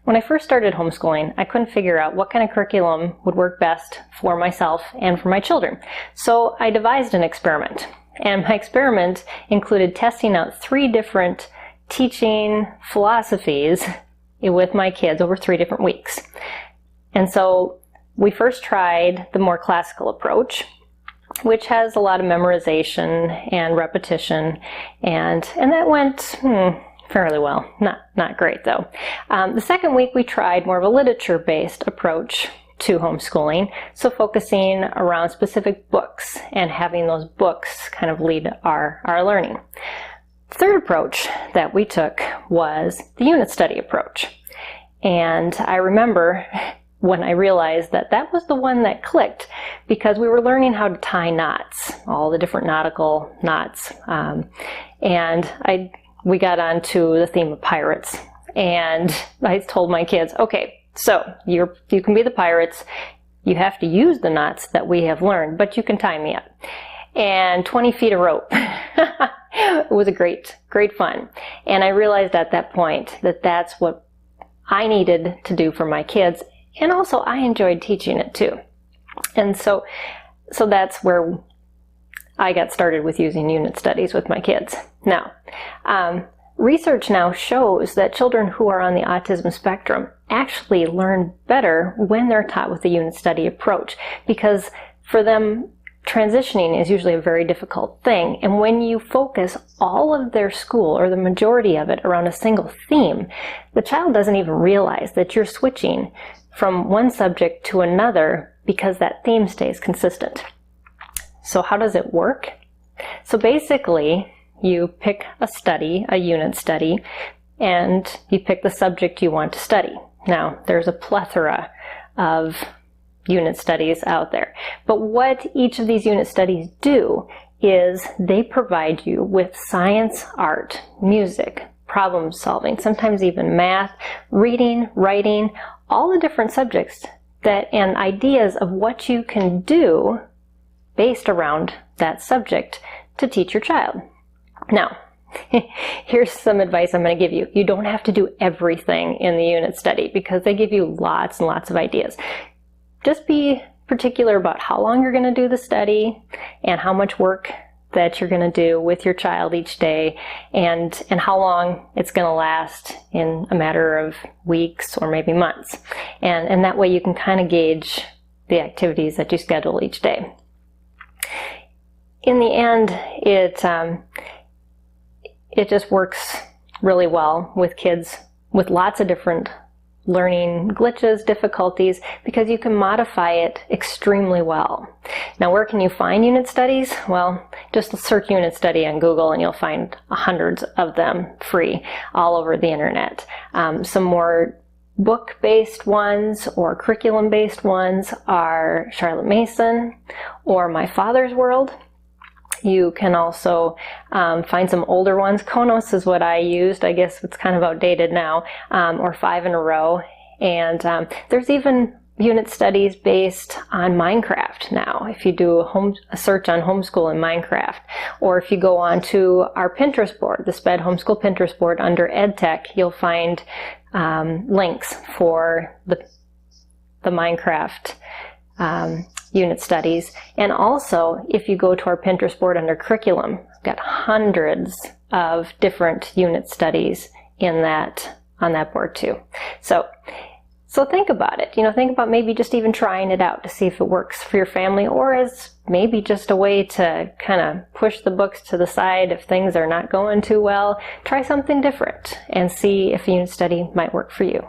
When I first started homeschooling, I couldn't figure out what kind of curriculum would work best for myself and for my children. So I devised an experiment. And my experiment included testing out 3 different teaching philosophies with my kids over 3 different weeks. And so we first tried the more classical approach, which has a lot of memorization and repetition, and that went fairly well. Not great though. The second week we tried more of a literature-based approach to homeschooling, so focusing around specific books and having those books kind of lead our learning. The third approach that we took was the unit study approach. And I remember when I realized that that was the one that clicked, because we were learning how to tie knots, all the different nautical knots. We got onto the theme of pirates. And I told my kids, okay, so you can be the pirates. You have to use the knots that we have learned, but you can tie me up. And 20 feet of rope. It was a great fun. And I realized at that point that that's what I needed to do for my kids. And also I enjoyed teaching it too. And so that's where I got started with using unit studies with my kids. Now, research now shows that children who are on the autism spectrum actually learn better when they're taught with the unit study approach, because for them, transitioning is usually a very difficult thing. And when you focus all of their school, or the majority of it, around a single theme, the child doesn't even realize that you're switching from one subject to another because that theme stays consistent. So how does it work? So basically, you pick a unit study, and you pick the subject you want to study. Now, there's a plethora of unit studies out there. But what each of these unit studies do is they provide you with science, art, music, problem solving, sometimes even math, reading, writing, all the different subjects and ideas of what you can do based around that subject to teach your child. Now, here's some advice I'm going to give you. You don't have to do everything in the unit study, because they give you lots and lots of ideas. Just be particular about how long you're going to do the study and how much work that you're going to do with your child each day, and how long it's going to last in a matter of weeks or maybe months. And that way you can kind of gauge the activities that you schedule each day. In the end, it just works really well with kids with lots of different learning glitches, difficulties, because you can modify it extremely well. Now, where can you find unit studies? Well, just search unit study on Google and you'll find hundreds of them free all over the internet. Some more book-based ones or curriculum-based ones are Charlotte Mason or My Father's World. You can also find some older ones. Konos is what I used. I guess it's kind of outdated now, or 5 in a Row. And there's even unit studies based on Minecraft now, if you do a search on Homeschool in Minecraft. Or if you go on to our Pinterest board, the SPED Homeschool Pinterest board under EdTech, you'll find links for the Minecraft unit studies. And also, if you go to our Pinterest board under curriculum, we've got hundreds of different unit studies on that board too. So think about it. Think about maybe just even trying it out to see if it works for your family, or as maybe just a way to kind of push the books to the side if things are not going too well. Try something different and see if a unit study might work for you.